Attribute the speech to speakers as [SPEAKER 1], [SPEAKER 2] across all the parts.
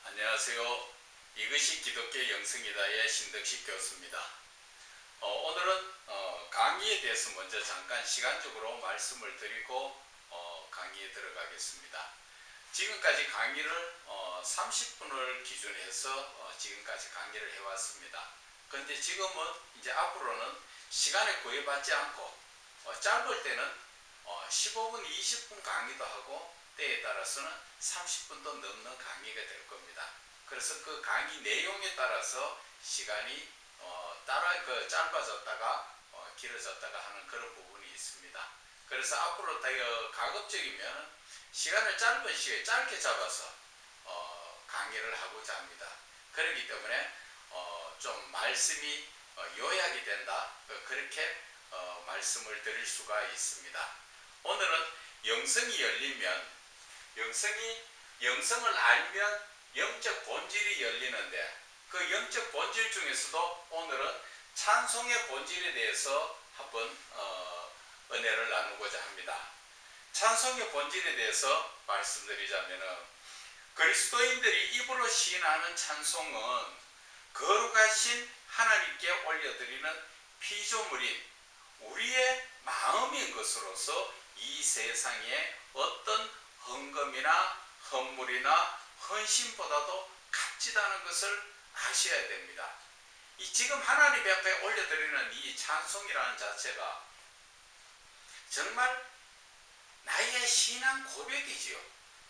[SPEAKER 1] 안녕하세요. 이것이 기독교 영성이다의 신덕식 교수입니다. 오늘은 강의에 대해서 먼저 잠깐 시간적으로 말씀을 드리고 강의에 들어가겠습니다. 지금까지 강의를 30분을 기준해서 지금까지 강의를 해왔습니다. 그런데 지금은 이제 앞으로는 시간에 구애받지 않고 짧을 때는 15분, 20분 강의도 하고 때에 따라서는 30분도 넘는 강의가 될 겁니다. 그래서 그 강의 내용에 따라서 시간이 짧아졌다가 길어졌다가 하는 그런 부분이 있습니다. 그래서 앞으로 가급적이면 시간을 짧은 시간에 짧게 잡아서 강의를 하고자 합니다. 그렇기 때문에 좀 말씀이 요약이 된다, 그렇게 말씀을 드릴 수가 있습니다. 오늘은 영성이 열리면, 영성을 알면 영적 본질이 열리는데, 그 영적 본질 중에서도 오늘은 찬송의 본질에 대해서 한번 은혜를 나누고자 합니다. 찬송의 본질에 대해서 말씀드리자면, 그리스도인들이 입으로 시인하는 찬송은 거룩하신 하나님께 올려드리는 피조물인 우리의 마음인 것으로서 이 세상에 어떤 헌금이나 헌물이나 헌신보다도 값지다는 것을 아셔야 됩니다. 지금 하나님 앞에 올려드리는 이 찬송이라는 자체가 정말 나의 신앙 고백이지요.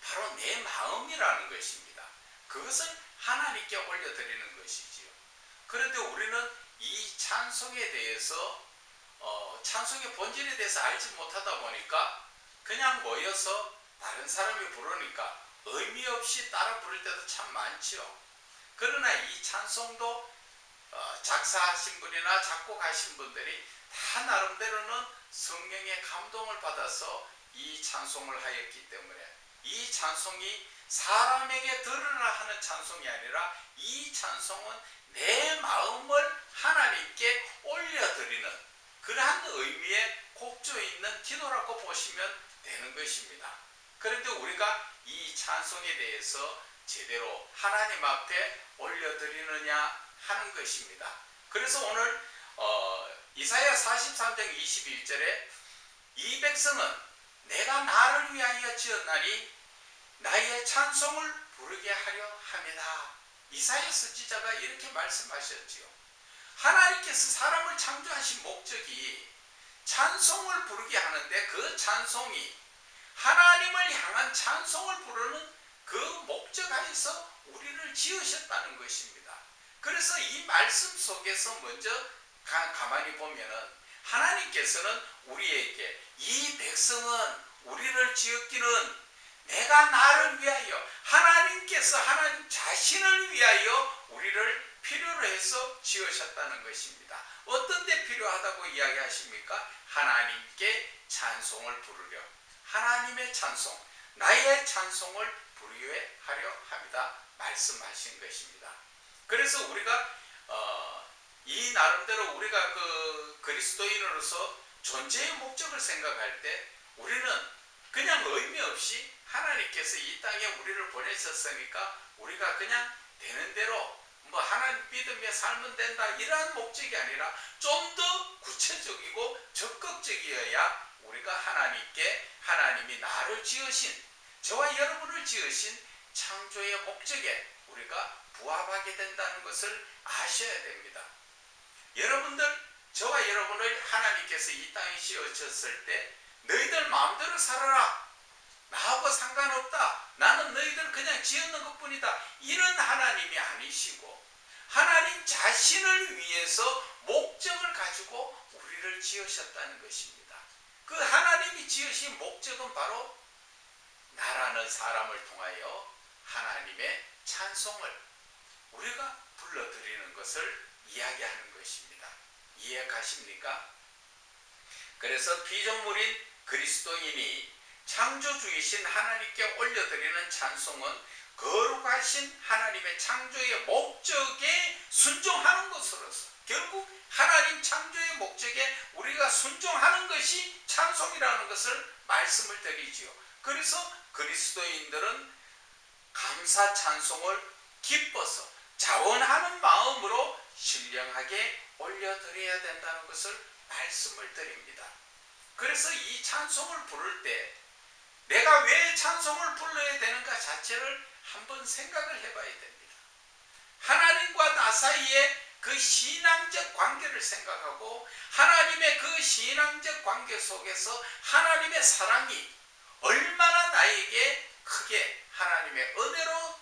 [SPEAKER 1] 바로 내 마음이라는 것입니다. 그것을 하나님께 올려드리는 것이지요. 그런데 우리는 이 찬송에 대해서 찬송의 본질에 대해서 알지 못하다 보니까 그냥 모여서 다른 사람이 부르니까 의미 없이 따라 부를 때도 참 많지요. 그러나 이 찬송도 작사하신 분이나 작곡하신 분들이 다 나름대로는 성령의 감동을 받아서 이 찬송을 하였기 때문에 이 찬송이 사람에게 들으라 하는 찬송이 아니라 이 찬송은 내 마음을 하나님께 올려드리는 그러한 의미의 곡조 있는 기도라고 보시면 되는 것입니다. 그런데 우리가 이 찬송에 대해서 제대로 하나님 앞에 올려드리느냐 하는 것입니다. 그래서 오늘 이사야 43장 21절에 이 백성은 내가 나를 위하여 지었나니 나의 찬송을 부르게 하려 함이다. 이사야 선지자가 이렇게 말씀하셨지요. 하나님께서 사람을 창조하신 목적이 찬송을 부르게 하는데, 그 찬송이 하나님을 향한 찬송을 부르는 그 목적 하에서 우리를 지으셨다는 것입니다. 그래서 이 말씀 속에서 먼저 가만히 보면은 하나님께서는 우리에게 이 백성은 우리를 지었기는 내가 나를 위하여, 하나님께서 하나님 자신을 위하여 우리를 필요로 해서 지으셨다는 것입니다. 어떤 데 필요하다고 이야기하십니까? 하나님께 찬송을 부르려, 하나님의 찬송, 나의 찬송을 부르게 하려 합니다 말씀하신 것입니다. 그래서 우리가 이 나름대로 우리가 그리스도인으로서 존재의 목적을 생각할 때 우리는 그냥 의미 없이 하나님께서 이 땅에 우리를 보내셨으니까 우리가 그냥 되는 대로 하나님 믿으며 살면 된다, 이러한 목적이 아니라 좀 더 구체적이고 적극적이어야 우리가 하나님께, 하나님이 나를 지으신, 저와 여러분을 지으신 창조의 목적에 우리가 부합하게 된다는 것을 아셔야 됩니다. 여러분들, 저와 여러분을 하나님께서 이 땅에 씌우셨을 때 너희들 마음대로 살아라, 나하고 상관없다, 나는 너희들 그냥 지었는 것뿐이다, 이런 하나님이 아니시고 하나님 자신을 위해서 목적을 가지고 우리를 지으셨다는 것입니다. 그 하나님이 지으신 목적은 바로 나라는 사람을 통하여 하나님의 찬송을 우리가 불러드리는 것을 이야기하는 것입니다. 이해 가십니까? 그래서 피조물인 그리스도인이 창조주이신 하나님께 올려드리는 찬송은 거룩하신 하나님의 창조의 목적에 순종하는 것으로서, 결국 하나님 창조의 목적에 우리가 순종하는 것이 찬송이라는 것을 말씀을 드리지요. 그래서 그리스도인들은 감사 찬송을 기뻐서 자원하는 마음으로 신령하게 올려드려야 된다는 것을 말씀을 드립니다. 그래서 이 찬송을 부를 때 내가 왜 찬송을 불러야 되는가 자체를 한번 생각을 해봐야 됩니다. 하나님과 나 사이에 그 신앙적 관계를 생각하고 하나님의 그 신앙적 관계 속에서 하나님의 사랑이 얼마나 나에게 크게 하나님의 은혜로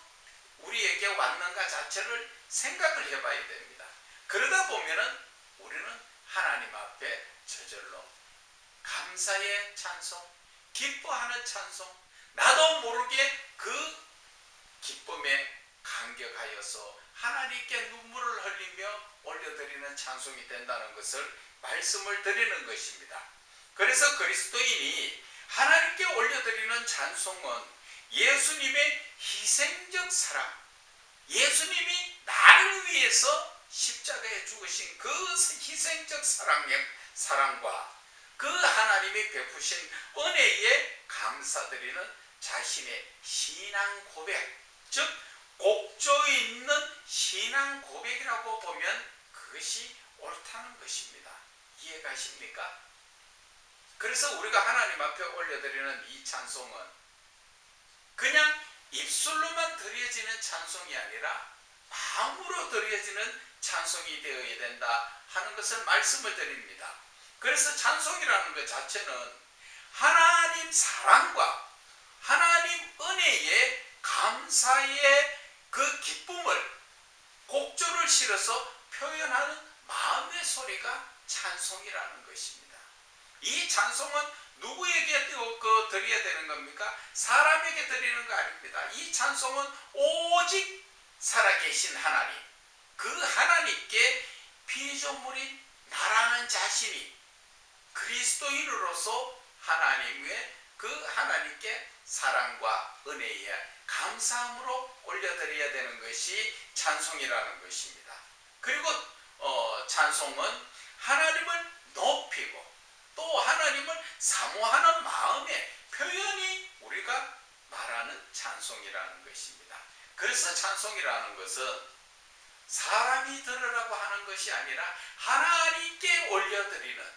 [SPEAKER 1] 우리에게 왔는가 자체를 생각을 해봐야 됩니다. 그러다 보면은 우리는 하나님 앞에 저절로 감사의 찬송, 기뻐하는 찬송, 나도 모르게 그 기쁨에 감격하여서 하나님께 눈물을 흘리며 올려드리는 찬송이 된다는 것을 말씀을 드리는 것입니다. 그래서 그리스도인이 하나님께 올려드리는 찬송은 예수님의 희생적 사랑, 예수님이 나를 위해서 십자가에 죽으신 그 희생적 사랑과 그 하나님이 베푸신 은혜에 감사드리는 자신의 신앙 고백, 즉 곡조 있는 신앙 고백이라고 보면 그것이 옳다는 것입니다. 이해가십니까? 그래서 우리가 하나님 앞에 올려드리는 이 찬송은 그냥 입술로만 드려지는 찬송이 아니라 마음으로 드려지는 찬송이 되어야 된다 하는 것을 말씀을 드립니다. 그래서 찬송이라는 것 자체는 하나님 사랑과 하나님 은혜에 감사의 그 기쁨을 곡조를 실어서 표현하는 마음의 소리가 찬송이라는 것입니다. 이 찬송은 누구에게 드려야 되는 겁니까? 사람에게 드리는 거 아닙니다. 이 찬송은 오직 살아계신 하나님, 그 하나님께 피조물인 나라는 자신이 그리스도인으로서 하나님의 그 하나님께 사랑과 은혜에 감사함으로 올려드려야 되는 것이 찬송이라는 것입니다. 그리고 찬송은 하나님을 높이고 또 하나님을 사모하는 마음의 표현이 우리가 말하는 찬송이라는 것입니다. 그래서 찬송이라는 것은 사람이 들으라고 하는 것이 아니라 하나님께 올려드리는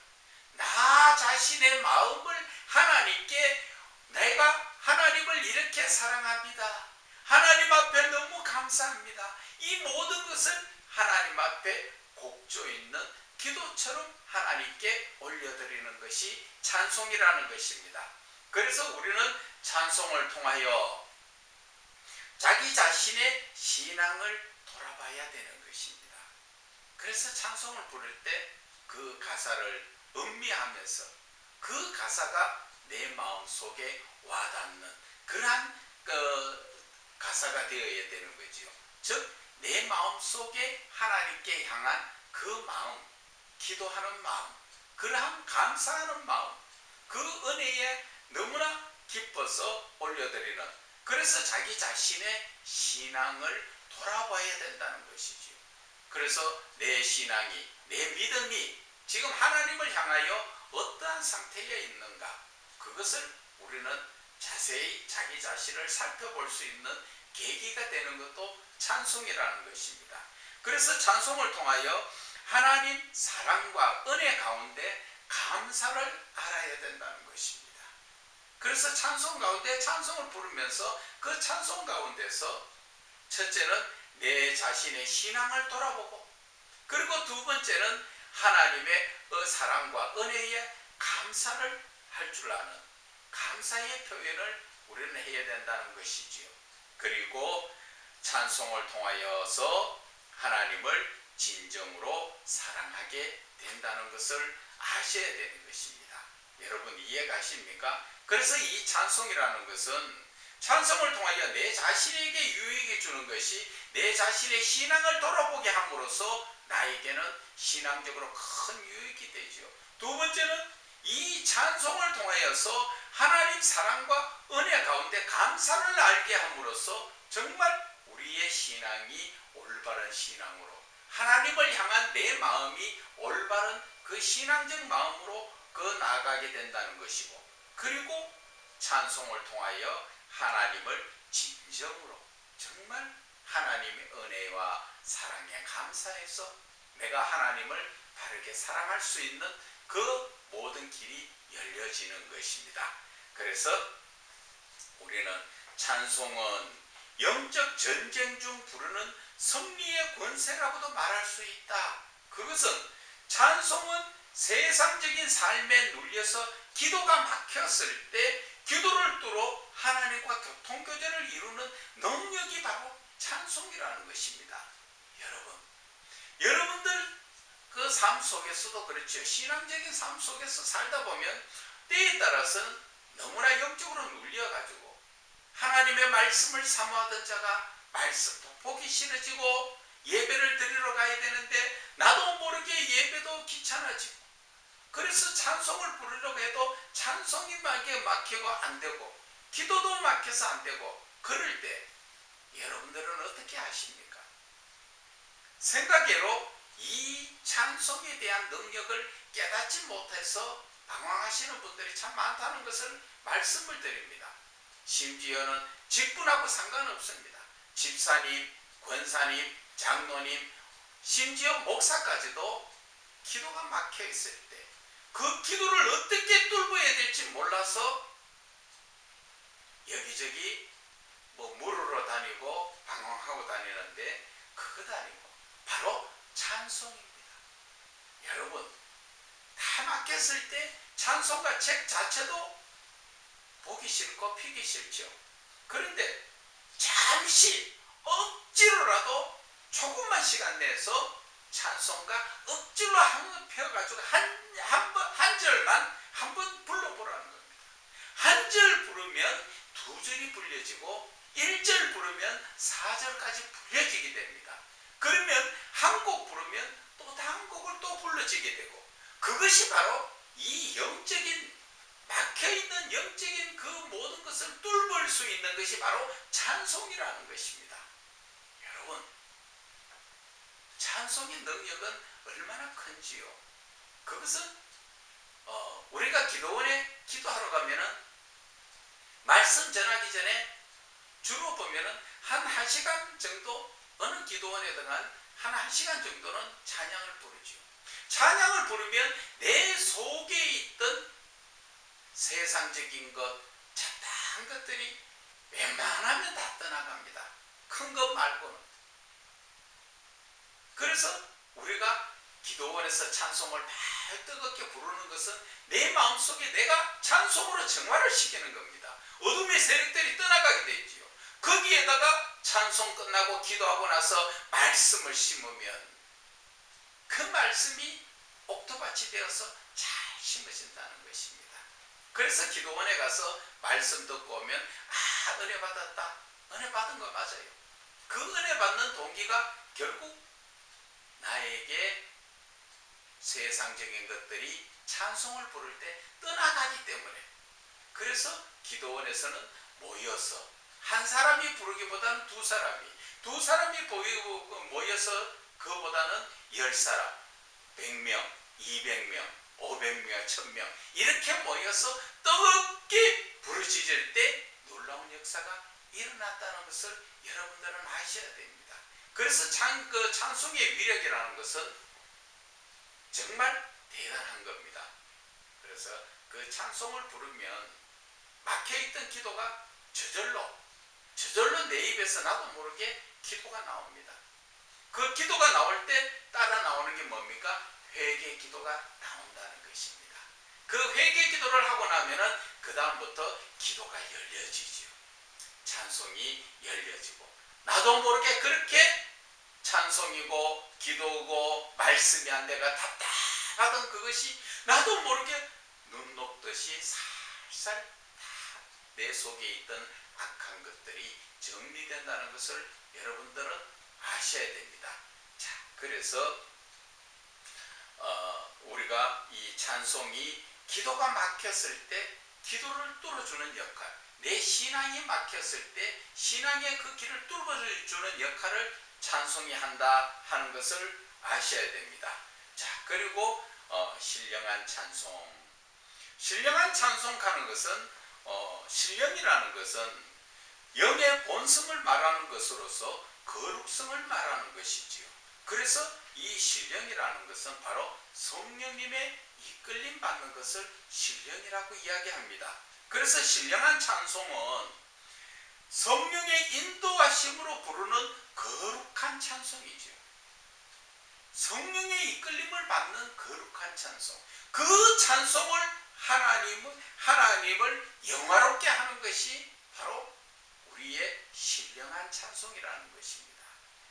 [SPEAKER 1] 나 자신의 마음을 하나님께 내가 하나님을 이렇게 사랑합니다. 하나님 앞에 너무 감사합니다. 이 모든 것을 하나님 앞에 곡조 있는 기도처럼 하나님께 올려드리는 것이 찬송이라는 것입니다. 그래서 우리는 찬송을 통하여 자기 자신의 신앙을 돌아봐야 되는 것입니다. 그래서 찬송을 부를 때 그 가사를 음미하면서 그 가사가 내 마음속에 와닿는 그러한 가사가 되어야 되는 거지요. 즉 내 마음속에 하나님께 향한 그 마음, 기도하는 마음, 그러한 감사하는 마음, 그 은혜에 너무나 기뻐서 올려드리는, 그래서 자기 자신의 신앙을 돌아봐야 된다는 것이지요. 그래서 내 신앙이, 내 믿음이 지금 하나님을 향하여 어떠한 상태에 있는가, 그것을 우리는 자세히 자기 자신을 살펴볼 수 있는 계기가 되는 것도 찬송이라는 것입니다. 그래서 찬송을 통하여 하나님 사랑과 은혜 가운데 감사를 알아야 된다는 것입니다. 그래서 찬송 가운데 찬송을 부르면서 그 찬송 가운데서 첫째는 내 자신의 신앙을 돌아보고, 그리고 두 번째는 하나님의 사랑과 은혜에 감사를 할 줄 아는 감사의 표현을 우리는 해야 된다는 것이지요. 그리고 찬송을 통하여서 하나님을 진정으로 사랑하게 된다는 것을 아셔야 되는 것입니다. 여러분 이해가십니까? 그래서 이 찬송이라는 것은 찬송을 통하여 내 자신에게 유익이 주는 것이 내 자신의 신앙을 돌아보게 함으로써 나에게는 신앙적으로 큰 유익이 되죠. 두 번째는 이 찬송을 통하여서 하나님 사랑과 은혜 가운데 감사를 알게 함으로써 정말 우리의 신앙이 올바른 신앙으로, 하나님을 향한 내 마음이 올바른 그 신앙적 마음으로 나아가게 된다는 것이고, 그리고 찬송을 통하여 하나님을 진정으로 정말 하나님의 은혜와 사랑에 감사해서 내가 하나님을 바르게 사랑할 수 있는 그 모든 길이 열려지는 것입니다. 그래서 우리는 찬송은 영적 전쟁 중 부르는 승리의 권세라고도 말할 수 있다. 그것은 찬송은 세상적인 삶에 눌려서 기도가 막혔을 때 기도를 뚫어 하나님과 교통교제를 이루는 능력이 바로 찬송이라는 것입니다. 여러분들 그 삶 속에서도 그렇죠. 신앙적인 삶 속에서 살다 보면 때에 따라서는 너무나 영적으로 눌려가지고 하나님의 말씀을 사모하던 자가 말씀도 보기 싫어지고 예배를 드리러 가야 되는데 나도 모르게 예배도 귀찮아지고 그래서 찬송을 부르려고 해도 찬송이 막히고 안 되고 기도도 막혀서 안 되고 그럴 때 여러분들은 어떻게 하십니까? 생각외로 이 찬송에 대한 능력을 깨닫지 못해서 방황하시는 분들이 참 많다는 것을 말씀을 드립니다. 심지어는 직분하고 상관없습니다. 집사님, 권사님, 장로님, 심지어 목사까지도 기도가 막혀 있을 때 그 기도를 어떻게 뚫어야 될지 몰라서 여기저기 물으러 다니고 방황하고 다니는데 그것 아니고 바로 찬송입니다. 여러분 다 막혔을 때 찬송가 책 자체도 보기 싫고 피기 싫죠. 그런데 잠시 억지로라도 조금만 시간 내서 찬송가 억지로 한번 펴가지고 한 절만 한번 불러보라는 겁니다. 한 절 부르면 두 절이 불려지고 1절 부르면 4절까지 불려지게 됩니다. 그러면 한 곡 부르면 또 다른 곡을 또 불러지게 되고 그것이 바로 이 영적인 막혀있는 영적인 그 모든 것을 뚫을 수 있는 것이 바로 찬송이라는 것입니다. 여러분 찬송의 능력은 얼마나 큰지요. 그것은 우리가 기도원에 기도하러 가면은 말씀 전하기 전에 주로 보면은 한 1시간 정도 어느 기도원에다가 한 1시간 정도는 찬양을 부르죠. 찬양을 부르면 내 속에 있던 세상적인 것, 잡다한 것들이 웬만하면 다 떠나갑니다. 큰 것 말고는. 그래서 우리가 기도원에서 찬송을 막 뜨겁게 부르는 것은 내 마음속에 내가 찬송으로 정화를 시키는 겁니다. 어둠의 세력들이 떠나가게 되지요. 거기에다가 찬송 끝나고 기도하고 나서 말씀을 심으면 그 말씀이 옥토밭이 되어서 잘 심어진다는 것입니다. 그래서 기도원에 가서 말씀 듣고 오면 은혜 받았다. 은혜 받은 거 맞아요. 그 은혜 받는 동기가 결국 나에게 세상적인 것들이 찬송을 부를 때 떠나가기 때문에 그래서 기도원에서는 모여서 한 사람이 부르기보다는 두 사람이 모여서 그보다는 10사람, 100명, 200명, 500명, 1000명 이렇게 모여서 뜨겁게 부르짖을 때 놀라운 역사가 일어났다는 것을 여러분들은 아셔야 됩니다. 그래서 찬송의 위력이라는 것은 정말 대단한 겁니다. 그래서 그 찬송을 부르면 막혀있던 기도가 저절로 내 입에서 나도 모르게 기도가 나옵니다. 그 기도가 나올 때 따라 나오는 게 뭡니까? 회개 기도가 나온다는 것입니다. 그 회개 기도를 하고 나면은 그 다음부터 기도가 열려지죠. 찬송이 열려지고 나도 모르게 그렇게 찬송이고 기도고 말씀이 안 내가 답답하던 그것이 나도 모르게 눈 녹듯이 살살 다 내 속에 있던 악한 것들이 정리된다는 것을 여러분들은 아셔야 됩니다. 자, 그래서 우리가 이 찬송이 기도가 막혔을 때 기도를 뚫어주는 역할, 내 신앙이 막혔을 때 신앙의 그 길을 뚫어주는 역할을 찬송이 한다 하는 것을 아셔야 됩니다. 자, 그리고 신령한 찬송. 신령한 찬송하는 것은 신령이라는 것은 영의 본성을 말하는 것으로서 거룩성을 말하는 것이지요. 그래서 이 신령이라는 것은 바로 성령님의 이끌림 받는 것을 신령이라고 이야기합니다. 그래서 신령한 찬송은 성령의 인도하심으로 부르는 거룩한 찬송이죠. 성령의 이끌림을 받는 거룩한 찬송. 그 찬송을 하나님을 영화롭게 하는 것이 바로 우리의 신령한 찬송이라는 것입니다.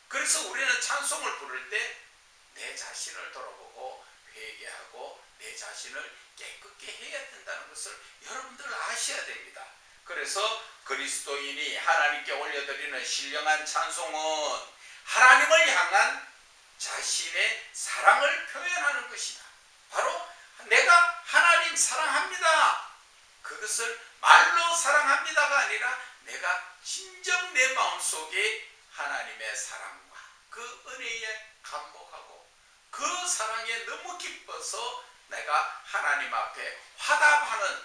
[SPEAKER 1] 그래서 우리는 찬송을 부를 때 내 자신을 돌아보고 회개하고 내 자신을 깨끗게 해야 된다는 것을 여러분들 아셔야 됩니다. 그래서 그리스도인이 하나님께 올려드리는 신령한 찬송은 하나님을 향한 자신의 사랑을 표현하는 것이다. 바로 내가 하나님 사랑합니다. 그것을 말로 사랑합니다가 아니라 내가 진정 내 마음속에 하나님의 사랑과 그 은혜에 감복하고 그 사랑에 너무 기뻐서 내가 하나님 앞에 화답하는,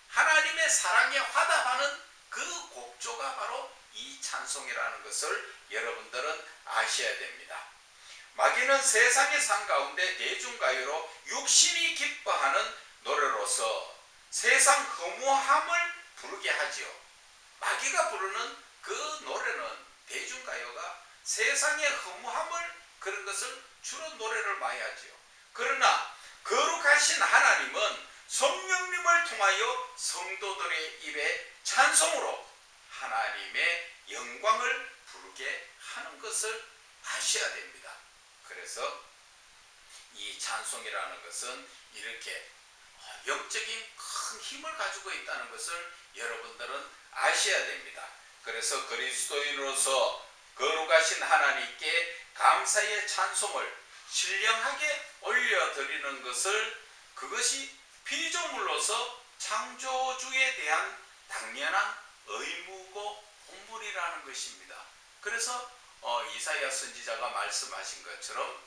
[SPEAKER 1] 하나님의 사랑에 화답하는 그 곡조가 바로 이 찬송이라는 것을 여러분들은 아셔야 됩니다. 마귀는 세상의 상 가운데 대중가요로 육신이 기뻐하는 노래로서 세상 허무함을 부르게 하지요. 마귀가 부르는 그 노래는, 대중가요가 세상의 허무함을, 그런 것을 주로 노래를 많이 하지요. 그러나 거룩하신 하나님은 성령님을 통하여 성도들의 입에 찬송으로 하나님의 영광을 부르게 하는 것을 아셔야 됩니다. 그래서 이 찬송이라는 것은 이렇게 영적인 큰 힘을 가지고 있다는 것을 여러분들은 아셔야 됩니다. 그래서 그리스도인으로서 거룩하신 하나님께 감사의 찬송을 신령하게 올려드리는 것을, 그것이 피조물로서 창조주에 대한 당연한 의무고 본분이라는 것입니다. 그래서 이사야 선지자가 말씀하신 것처럼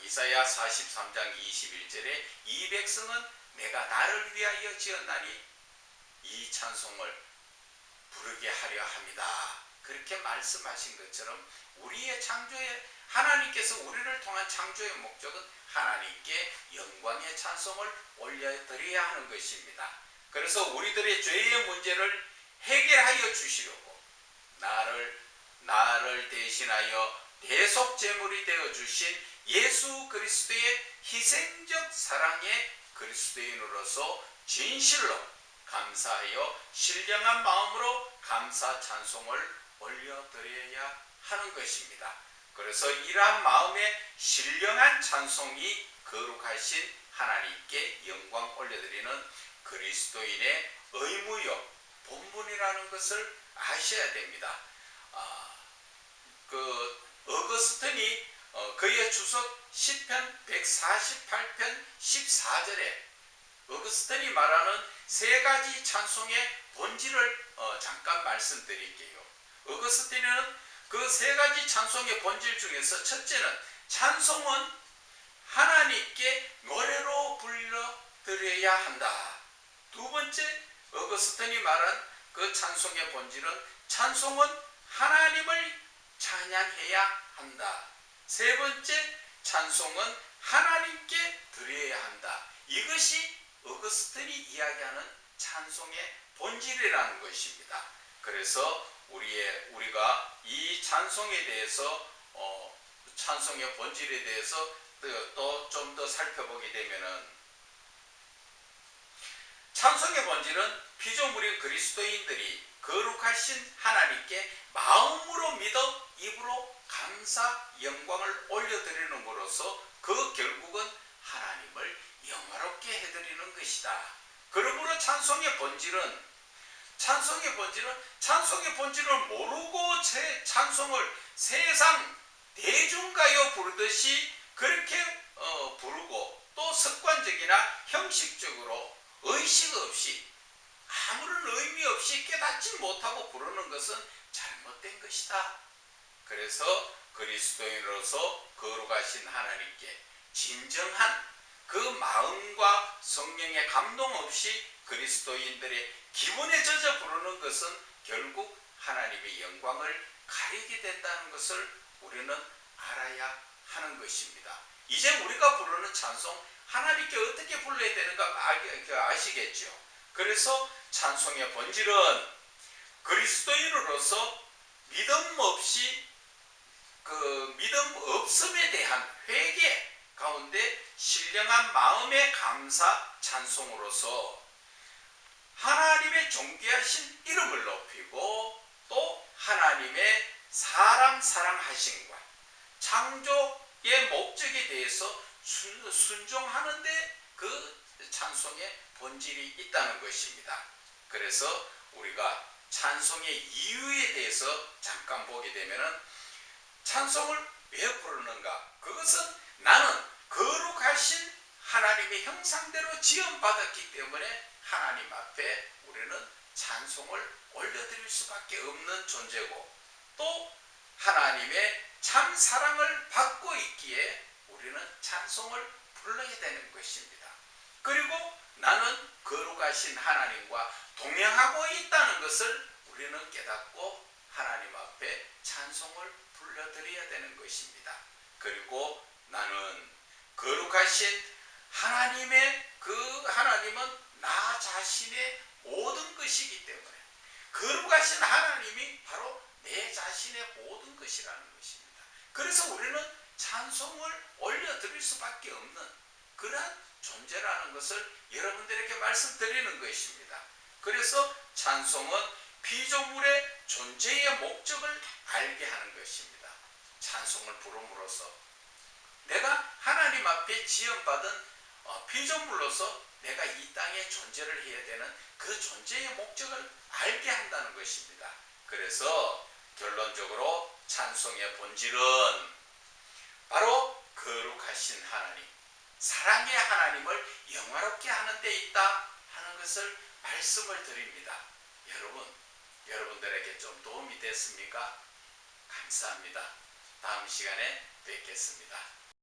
[SPEAKER 1] 이사야 43장 21절에 이 백성은 내가 나를 위하여 지었나니 이 찬송을 부르게 하려 합니다. 그렇게 말씀하신 것처럼 우리의 창조의, 하나님께서 우리를 통한 창조의 목적은 하나님께 영광의 찬송을 올려드려야 하는 것입니다. 그래서 우리들의 죄의 문제를 해결하여 주시려고 나를 대신하여 대속제물이 되어 주신 예수 그리스도의 희생적 사랑의 그리스도인으로서 진실로 감사하여 신령한 마음으로 감사 찬송을 올려드려야 하는 것입니다. 그래서 이러한 마음의 신령한 찬송이 거룩하신 하나님께 영광 올려드리는 그리스도인의 의무요 본분이라는 것을 아셔야 됩니다. 어거스틴이 그의 주석 10편 148편 14절에 어거스틴이 말하는 세 가지 찬송의 본질을 잠깐 말씀드릴게요. 어거스틴은 그 세 가지 찬송의 본질 중에서 첫째는 찬송은 하나님께 노래로 불러드려야 한다. 두 번째, 어거스틴이 말한 그 찬송의 본질은 찬송은 하나님을 찬양해야 한다. 세 번째, 찬송은 하나님께 드려야 한다. 이것이 어거스틴이 이야기하는 찬송의 본질이라는 것입니다. 그래서 우리가 이 찬송에 대해서 찬송의 본질에 대해서 또 좀 더 살펴보게 되면은, 찬송의 본질은 피조물인 그리스도인들이 거룩하신 하나님께 마음으로 믿어 입으로 감사 영광을 올려드리는 것으로서 그 결국은 하나님을 영화롭게 해드리는 것이다. 그러므로 찬송의 본질은 모르고 찬송을 세상 대중가요 부르듯이 그렇게 부르고 또 습관적이나 형식적으로 의식 없이 아무런 의미 없이 깨닫지 못하고 부르는 것은 잘못된 것이다. 그래서 그리스도인으로서 거룩하신 하나님께 진정한 그 마음과 성령의 감동 없이 그리스도인들의 기분에 젖어 부르는 것은 결국 하나님의 영광을 가리게 된다는 것을 우리는 알아야 하는 것입니다. 이제 우리가 부르는 찬송, 하나님께 어떻게 불러야 되는가 아시겠죠? 그래서 찬송의 본질은 그리스도인으로서 믿음 없음에 대한 회개 가운데 신령한 마음의 감사 찬송으로서 하나님의 존귀하신 이름을 높이고 또 하나님의 사람 사랑하심과 창조의 목적에 대해서 순종하는데 그 찬송의 본질이 있다는 것입니다. 그래서 우리가 찬송의 이유에 대해서 잠깐 보게 되면은 찬송을 왜 부르는가? 그것은 나는 거룩하신 하나님의 형상대로 지음받았기 때문에 하나님 앞에 우리는 찬송을 올려드릴 수밖에 없는 존재고 또 하나님의 참 사랑을 받고 있기에 우리는 찬송을 불러야 되는 것입니다. 그리고 나는 거룩하신 하나님과 동행하고 있다는 것을 우리는 깨닫고 하나님 앞에 찬송을 불러드려야 되는 것입니다. 그리고 나는 거룩하신 하나님은 나 자신의 모든 것이기 때문에 거룩하신 하나님이 바로 내 자신의 모든 것이라는 것입니다. 그래서 우리는 찬송을 올려드릴 수밖에 없는 그러한 존재라는 것을 여러분들에게 말씀드리는 것입니다. 그래서 찬송은 피조물의 존재의 목적을 알게 하는 것입니다. 찬송을 부름으로써 내가 하나님 앞에 지음받은 피조물로서 내가 이 땅에 존재를 해야 되는 그 존재의 목적을 알게 한다는 것입니다. 그래서 결론적으로 찬송의 본질은 바로 거룩하신 하나님, 사랑의 하나님을 영화롭게 하는 데 있다 하는 것을 말씀을 드립니다. 여러분들에게 좀 도움이 됐습니까? 감사합니다. 다음 시간에 뵙겠습니다.